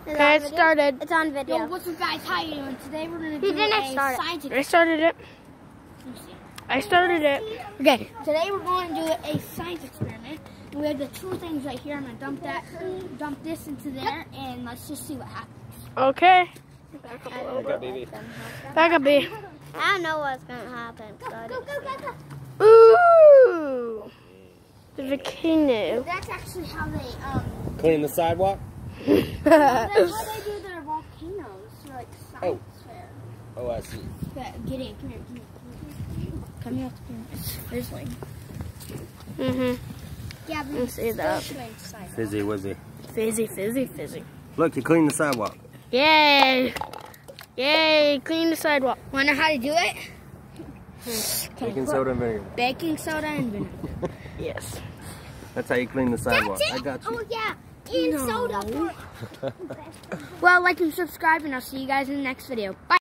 Okay, it started. It's on video. Yo, what's up, guys? How you doing? Today we're gonna do a science experiment. I started it. I started it. Okay. Today we're going to do a science experiment. And we have the two things right here. I'm gonna dump this into there, and let's just see what happens. Okay. Back up a little bit. Baby. Back up, baby. I don't know what's gonna happen. Go. Ooh. The volcano. That's actually how they Clean the sidewalk? that's how they do their volcanoes for like science fair. Oh, I see. Okay, get in. Come here. Come here. It's fizzling. Yeah, but Let's see that. Fizzy wizzy. Fizzy, fizzy, fizzy. Look, you cleaned the sidewalk. Yay! Yay! Clean the sidewalk. Wanna know how to do it? Baking soda and vinegar. Baking soda and vinegar. Yes. That's how you clean the sidewalk. I got you. Oh yeah, and soda. Well, like and subscribe, and I'll see you guys in the next video. Bye.